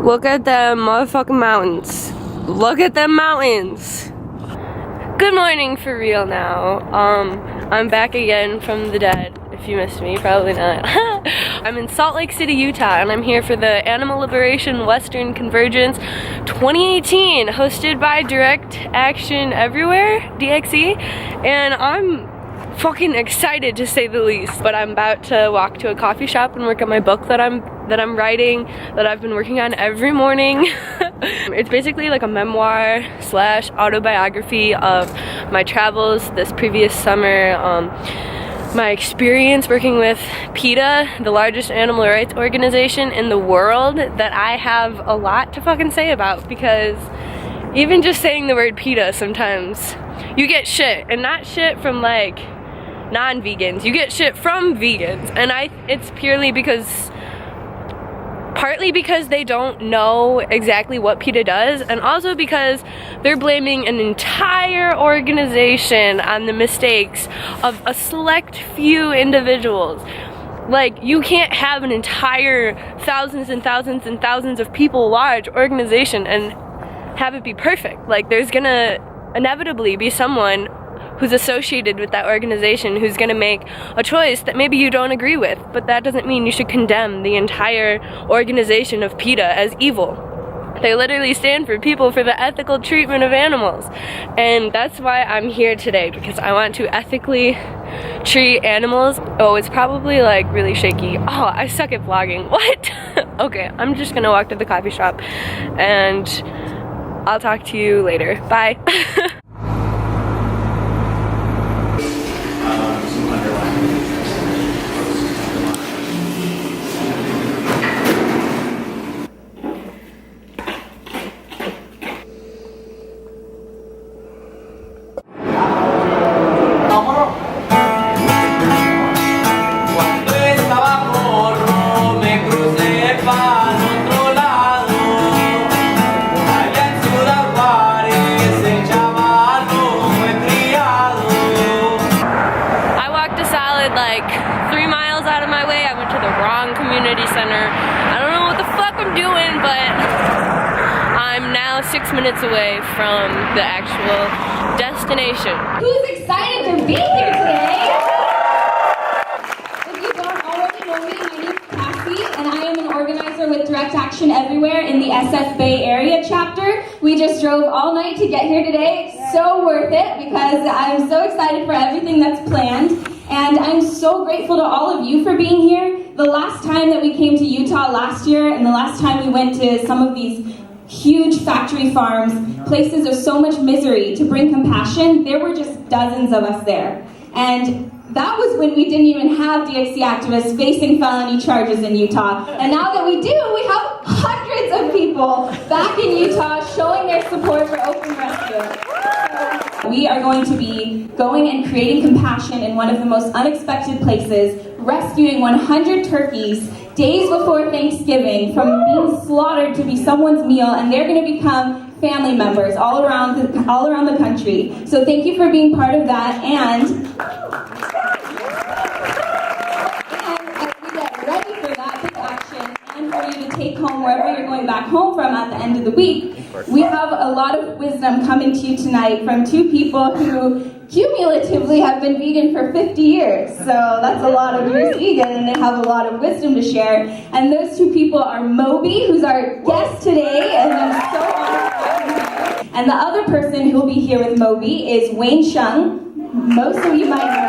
Look at them motherfucking mountains. Look at them mountains. Good morning for real now. I'm back again from the dead. If you missed me, probably not. I'm in Salt Lake City, Utah, and I'm here for the Animal Liberation Western Convergence 2018, hosted by Direct Action Everywhere, DXE, and I'm fucking excited to say the least. But I'm about to walk to a coffee shop and work on my book that I'm writing, that I've been working on every morning. It's basically like a memoir slash autobiography of my travels this previous summer, my experience working with PETA, the largest animal rights organization in the world, that I have a lot to fucking say about, because even just saying the word PETA, sometimes you get shit, and not shit from like non-vegans, you get shit from vegans, and it's purely because, partly because they don't know exactly what PETA does, and also because they're blaming an entire organization on the mistakes of a select few individuals. Like, you can't have an entire thousands and thousands and thousands of people large organization and have it be perfect. Like, there's gonna inevitably be someone who's associated with that organization who's gonna make a choice that maybe you don't agree with, but that doesn't mean you should condemn the entire organization of PETA as evil. They literally stand for people for the ethical treatment of animals, and that's why I'm here today, because I want to ethically treat animals. Oh, it's probably like really shaky. Oh, I suck at vlogging. What? Okay, I'm just gonna walk to the coffee shop and I'll talk to you later. Bye. like 3 miles out of my way. I went to the wrong community center. I don't know what the fuck I'm doing, but I'm now 6 minutes away from the actual destination. Who's excited to be here today? If you don't already know me, my name is Cassie, and I am an organizer with Direct Action Everywhere in the SF Bay Area chapter. We just drove all night to get here today. It's so worth it because I'm so excited for everything that's planned. And I'm so grateful to all of you for being here. The last time that we came to Utah last year, and the last time we went to some of these huge factory farms, places of so much misery, to bring compassion, there were just dozens of us there. And that was when we didn't even have DXC activists facing felony charges in Utah. And now that we do, we have hundreds of people back in Utah showing their support for open rescue. We are going to be going and creating compassion in one of the most unexpected places, rescuing 100 turkeys days before Thanksgiving from being slaughtered to be someone's meal, and they're going to become family members all around the country. So thank you for being part of that, and as we get ready for that big action, and for you to take home wherever you're going back home from at the end of the week, we have a lot of wisdom coming to you tonight from two people who cumulatively have been vegan for 50 years. So that's a lot of years vegan, and they have a lot of wisdom to share. And those two people are Moby, who's our guest today, and I'm so honored to have him here. And the other person who will be here with Moby is Wayne Hsiung. Most of you might know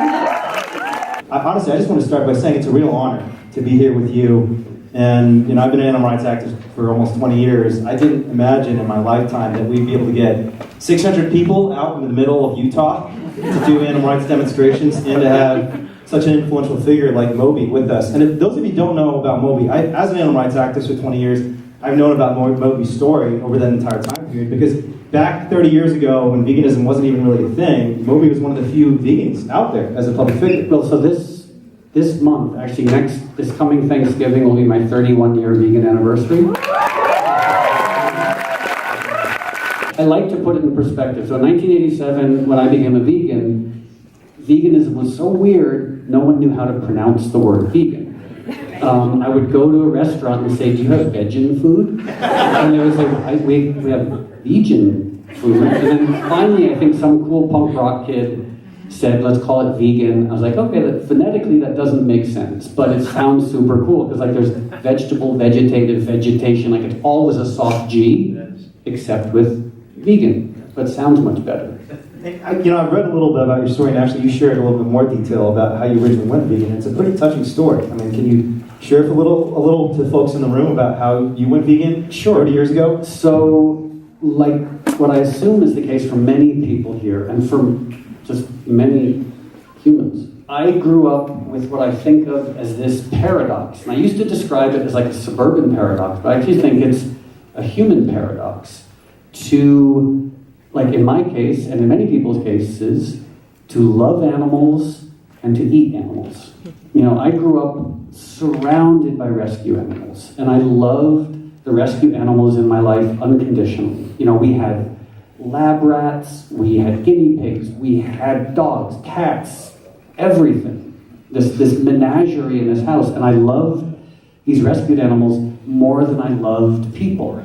him. Honestly, I just want to start by saying it's a real honor to be here with you. And, you know, I've been an animal rights activist for almost 20 years. I didn't imagine in my lifetime that we'd be able to get 600 people out in the middle of Utah to do animal rights demonstrations and to have such an influential figure like Moby with us. And if those of you who don't know about Moby, as an animal rights activist for 20 years, I've known about Moby's story over that entire time period, because back 30 years ago, when veganism wasn't even really a thing, Moby was one of the few vegans out there as a public figure. Well, so this month, actually this coming Thanksgiving will be my 31-year vegan anniversary. I like to put it in perspective. So in 1987, when I became a vegan, veganism was so weird, no one knew how to pronounce the word vegan. I would go to a restaurant and say, "Do you have vegan food?" And they would say, "We have vegan food." And then finally, I think some cool punk rock kid said, "Let's call it vegan." I was like, okay, phonetically that doesn't make sense, but it sounds super cool because like there's vegetable, vegetative, vegetation, like it's always a soft G, except with vegan, but it sounds much better. I've read a little bit about your story, and actually you shared a little bit more detail about how you originally went vegan. It's a pretty touching story. I mean, can you share a little to folks in the room about how you went vegan 30 years ago? So, like what I assume is the case for many people here, and for just many humans, I grew up with what I think of as this paradox. And I used to describe it as like a suburban paradox, but I actually think it's a human paradox. To, like in my case, and in many people's cases, to love animals and to eat animals. I grew up surrounded by rescue animals, and I loved the rescue animals in my life unconditionally. We had lab rats, we had guinea pigs, we had dogs, cats, everything. This menagerie in this house, and I loved these rescued animals more than I loved people.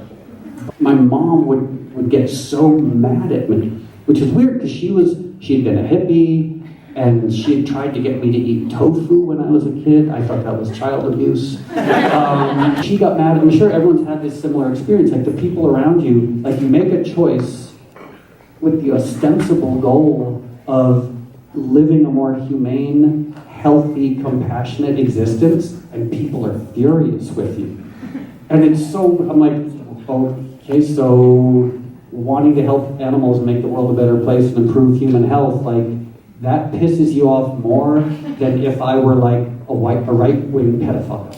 My mom would get so mad at me, which is weird because she had been a hippie, and she had tried to get me to eat tofu when I was a kid. I thought that was child abuse. She got mad. I'm sure everyone's had this similar experience. Like the people around you, like you make a choice with the ostensible goal of living a more humane, healthy, compassionate existence, and people are furious with you. And I'm like, okay, so wanting to help animals make the world a better place and improve human health, like that pisses you off more than if I were like a right-wing pedophile.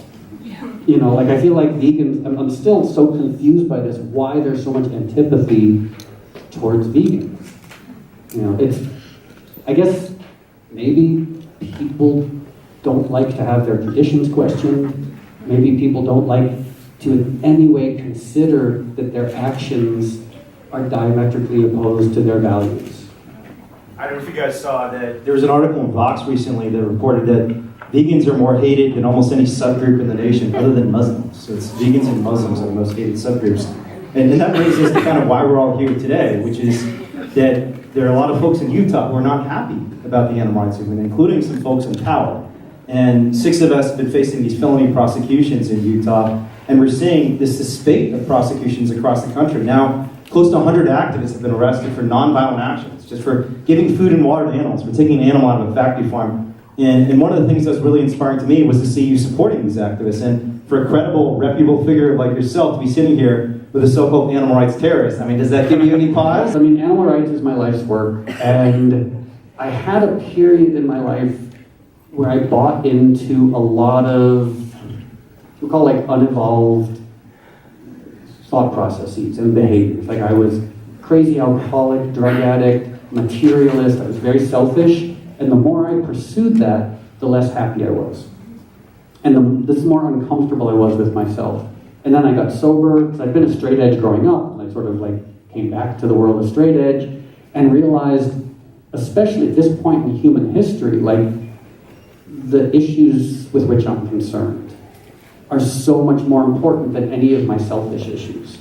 Like I feel like vegans, I'm still so confused by this, why there's so much antipathy towards vegans. I guess maybe people don't like to have their traditions questioned. Maybe people don't like to in any way consider that their actions are diametrically opposed to their values. I don't know if you guys saw that there was an article in Vox recently that reported that vegans are more hated than almost any subgroup in the nation other than Muslims. So it's vegans and Muslims are the most hated subgroups. And that brings us to kind of why we're all here today, which is that there are a lot of folks in Utah who are not happy about the animal rights movement, including some folks in power. And 6 of us have been facing these felony prosecutions in Utah, and we're seeing this spate of prosecutions across the country. Now, close to 100 activists have been arrested for nonviolent actions, just for giving food and water to animals, for taking an animal out of a factory farm. And one of the things that was really inspiring to me was to see you supporting these activists, and for a credible, reputable figure like yourself to be sitting here with a so-called animal rights terrorist. I mean, does that give you any pause? Animal rights is my life's work, and I had a period in my life where I bought into a lot of, we call like unevolved thought processes and behaviors. Like I was crazy alcoholic, drug addict, materialist, I was very selfish, and the more I pursued that, the less happy I was. And the more uncomfortable I was with myself. And then I got sober, because I'd been a straight edge growing up, and I sort of like came back to the world of straight edge, and realized, especially at this point in human history, like the issues with which I'm concerned are so much more important than any of my selfish issues.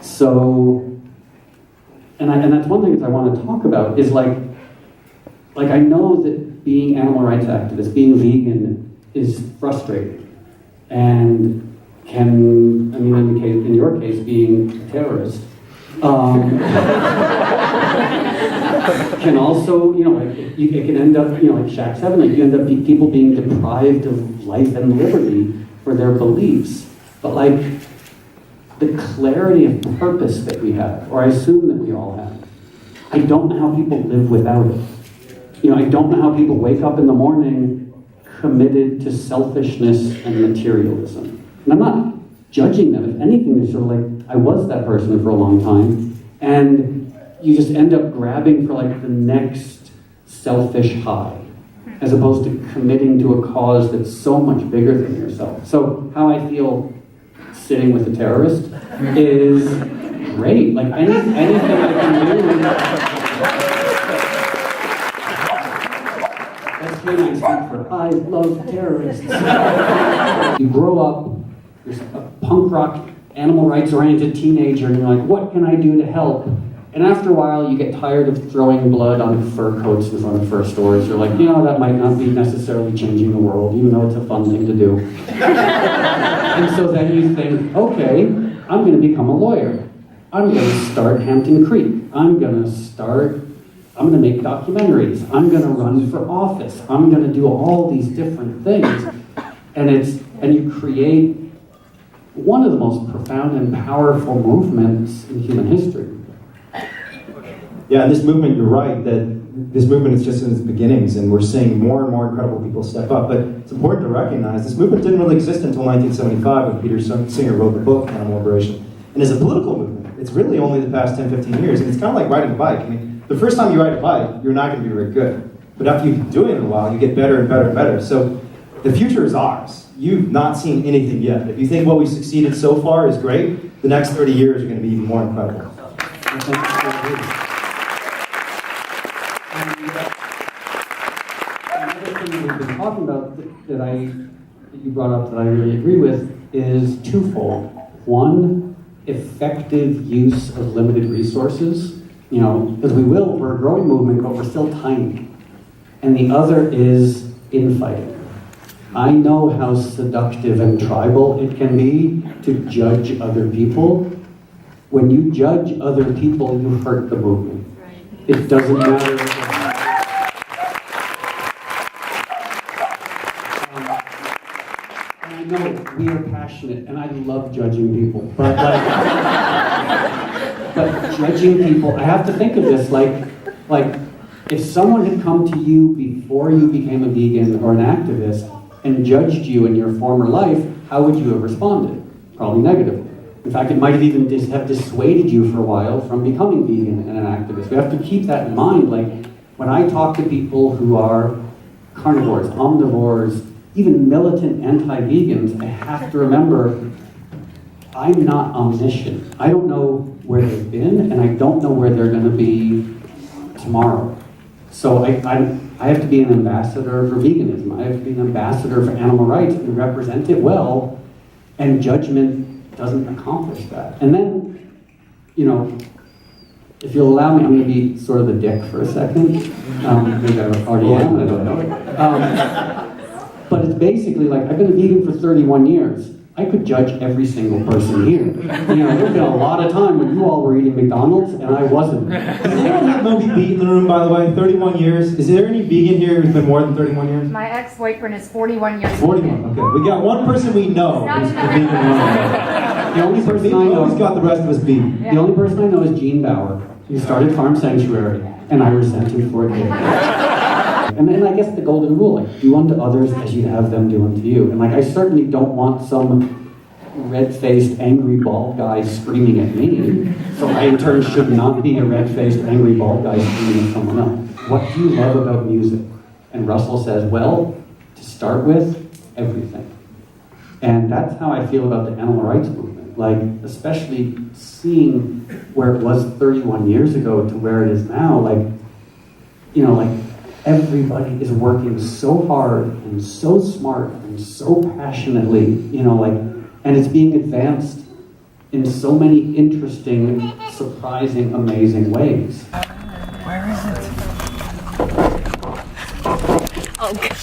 So, and that's one thing that I want to talk about, is like I know that being animal rights activist, being vegan, is frustrating, and in your case, being a terrorist, can also, it can end up, like Shack 7, like you end up people being deprived of life and liberty for their beliefs. But like the clarity of purpose that we have, or I assume that we all have, I don't know how people live without it. I don't know how people wake up in the morning committed to selfishness and materialism. And I'm not judging them. If anything, they're sort of like, I was that person for a long time, and you just end up grabbing for like the next selfish high, as opposed to committing to a cause that's so much bigger than yourself. So how I feel sitting with a terrorist is great. Like anything I can do. That's canine speak for I love terrorists. You grow up, you're a punk rock, animal rights oriented teenager, and you're like, what can I do to help? And after a while, you get tired of throwing blood on fur coats in front of fur stores. You're like, that might not be necessarily changing the world, even though it's a fun thing to do. And so then you think, okay, I'm going to become a lawyer. I'm going to start Hampton Creek. I'm going to make documentaries. I'm going to run for office. I'm going to do all these different things. And you create one of the most profound and powerful movements in human history. Yeah, and this movement, you're right, that this movement is just in its beginnings, and we're seeing more and more incredible people step up. But it's important to recognize this movement didn't really exist until 1975 when Peter Singer wrote the book, Animal Liberation. And as a political movement, it's really only the past 10, 15 years. And it's kind of like riding a bike. I mean, the first time you ride a bike, you're not going to be very good. But after you've been doing it a while, you get better and better and better. So the future is ours. You've not seen anything yet. If you think what we've succeeded so far is great, the next 30 years are going to be even more incredible. Another thing we've been talking about that you brought up that I really agree with is twofold. One, effective use of limited resources. Because we're a growing movement, but we're still tiny. And the other is infighting. I know how seductive and tribal it can be to judge other people. When you judge other people, you hurt the movement. It doesn't matter. And I know we are passionate, and I love judging people, but judging people, I have to think of this like if someone had come to you before you became a vegan or an activist and judged you in your former life, how would you have responded? Probably negatively. In fact, it might have even have dissuaded you for a while from becoming vegan and an activist. We have to keep that in mind. Like, when I talk to people who are carnivores, omnivores, even militant anti-vegans, I have to remember I'm not omniscient. I don't know where they've been, and I don't know where they're going to be tomorrow. So I have to be an ambassador for veganism. I have to be an ambassador for animal rights and represent it well, and judgment doesn't accomplish that. And then, if you'll allow me, I'm going to be sort of the dick for a second. Maybe I already am, I don't know. But it's basically like, I've been a vegan for 31 years. I could judge every single person here. There's been a lot of time when you all were eating McDonald's and I wasn't. Does anyone have Moby Beat in the room, by the way? 31 years. Is there any vegan here who's been more than 31 years? My ex-boyfriend is 41 years. 41, okay. We got one person we know who's the vegan one. The only person I know Moby's got the rest of us beat. The only person I know is Gene Bauer. He started Farm Sanctuary, and I resent him for it. And then I guess the golden rule, like, do unto others as you have them do unto you. And I certainly don't want some red-faced, angry, bald guy screaming at me. So I, in turn, should not be a red-faced, angry, bald guy screaming at someone else. What do you love about music? And Russell says, well, to start with, everything. And that's how I feel about the animal rights movement. Especially seeing where it was 31 years ago to where it is now, everybody is working so hard and so smart and so passionately, and it's being advanced in so many interesting, surprising, amazing ways. Where is it? Oh, God.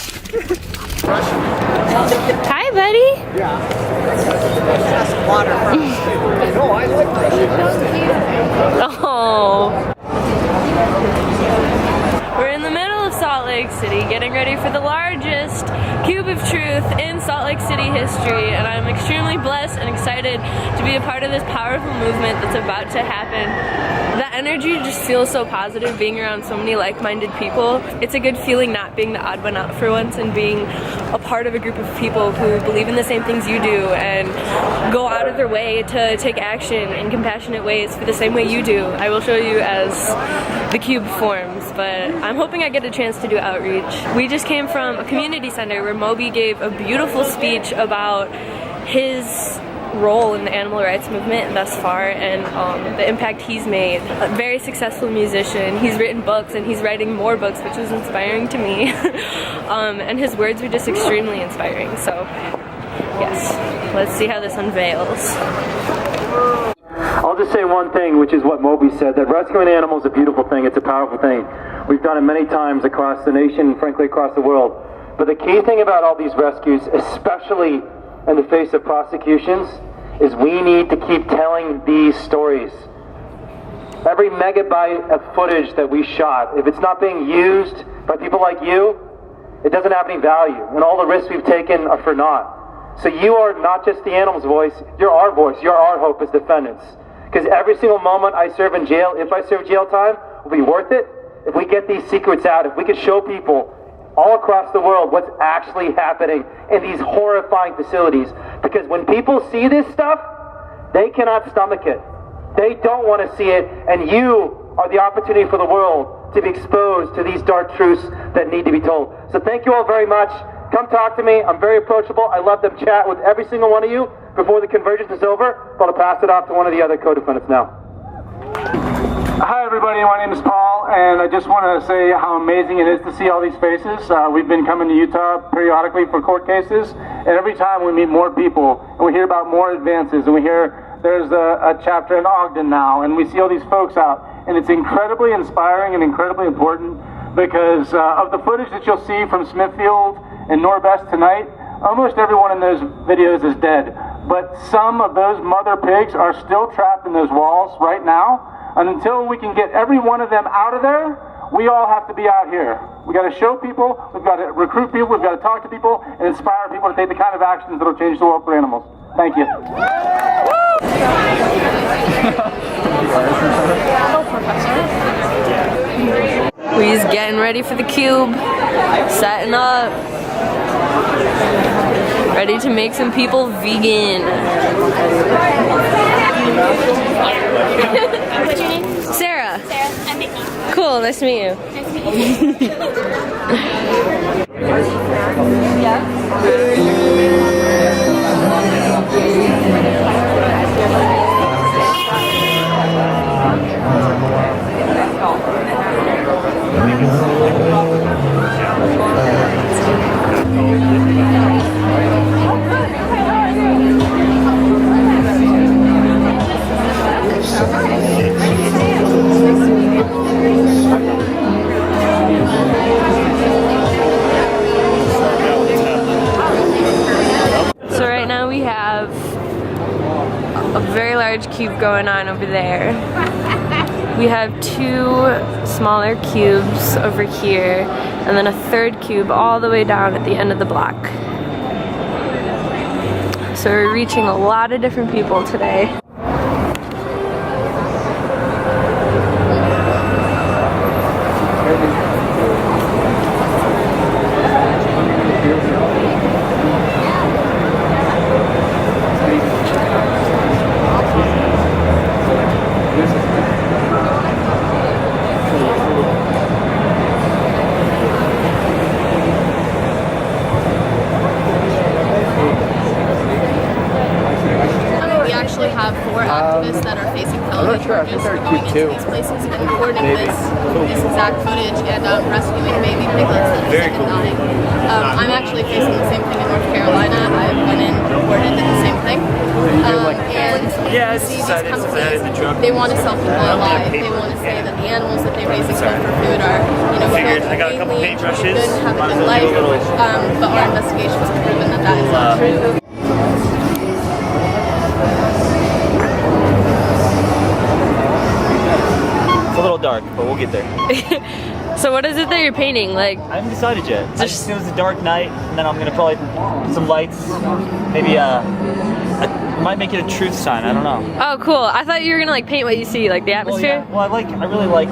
Hi, buddy. Yeah. That's water. No, I like Russia. Oh. We're in the middle of Salt Lake City, getting ready for the largest Cube of Truth in Salt Lake City history, and I'm extremely blessed and excited to be a part of this powerful movement that's about to happen. The energy just feels so positive being around so many like-minded people. It's a good feeling not being the odd one out for once and being a part of a group of people who believe in the same things you do and go out of their way to take action in compassionate ways for the same way you do. I will show you as the cube forms, but I'm hoping I get a chance to do outreach. We just came from a community center where Moby gave a beautiful speech about his role in the animal rights movement thus far, and the impact he's made. A very successful musician. He's written books and he's writing more books, which is inspiring to me. And his words were just extremely inspiring. So yes, let's see how this unveils. I'll just say one thing, which is what Moby said, that rescuing animals is a beautiful thing, it's a powerful thing. We've done it many times across the nation, frankly across the world. But the key thing about all these rescues, especially in the face of prosecutions, is we need to keep telling these stories. Every megabyte of footage that we shot, if it's not being used by people like you, it doesn't have any value, and all the risks we've taken are for naught. So you are not just the animal's voice, you're our voice, you're our hope as defendants. Because every single moment I serve in jail, if I serve jail time, will be worth it if we get these secrets out, if we can show people all across the world what's actually happening in these horrifying facilities. Because when people see this stuff, they cannot stomach it. They don't want to see it, and you are the opportunity for the world to be exposed to these dark truths that need to be told. So thank you all very much. Come talk to me. I'm very approachable. I love to chat with every single one of you before the convergence is over. But I'll pass it off to one of the other co-defendants now. Hi everybody, my name is Paul, and I just want to say how amazing it is to see all these faces. We've been coming to Utah periodically for court cases, and every time we meet more people, and we hear about more advances, and we hear there's a chapter in Ogden now, and we see all these folks out, and it's incredibly inspiring and incredibly important because of the footage that you'll see from Smithfield and Norbest tonight, almost everyone in those videos is dead, but some of those mother pigs are still trapped in those walls right now. And until we can get every one of them out of there, we all have to be out here. We got to show people, we've got to recruit people, we've got to talk to people, and inspire people to take the kind of actions that will change the world for animals. Thank you. We's getting ready for the cube, setting up, ready to make some people vegan. What's your name? Sarah. Sarah. I'm Nikki. Cool, nice to meet you. Nice to meet you. So right now we have a very large cube going on over there. We have two smaller cubes over here, and then a third cube all the way down at the end of the block. So we're reaching a lot of different people today. Activists that are facing felony charges for going into these places and recording this exact footage and rescuing baby piglets that are sick and dying. I'm actually facing the same thing in North Carolina. I went in, reported, did the same thing. And see these companies, they want to sell people alive. They want to say that the animals that they raise and kill for food are, killed humanely, good, have a good life. But our investigations have proven that that is not true. A little dark, but we'll get there. So what is it that you're painting? Like, I haven't decided yet. I just knew it was a dark night, and then I'm gonna probably put some lights. Maybe I might make it a truth sign. I don't know. Oh, cool. I thought you were gonna like paint what you see, like the atmosphere. Well, I really like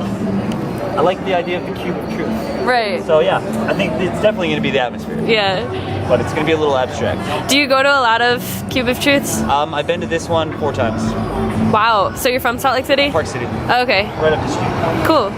the idea of the cube of truth. Right. So yeah, I think it's definitely gonna be the atmosphere. Yeah. But it's gonna be a little abstract. Do you go to a lot of Cube of Truths? I've been to this one 4 times. Wow. So you're from Salt Lake City? Park City. Oh, okay. Right up the street. Cool.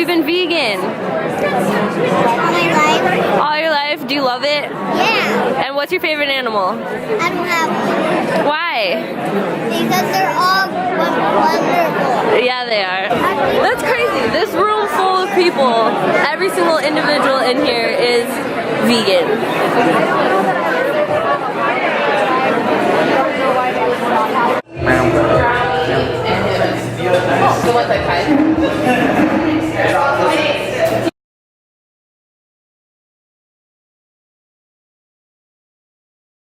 you been vegan? All my life. All your life? Do you love it? Yeah. And what's your favorite animal? I don't have one. Why? Because they're all wonderful. Yeah, they are. That's crazy. This room full of people, every single individual in here is vegan. The ones I tried.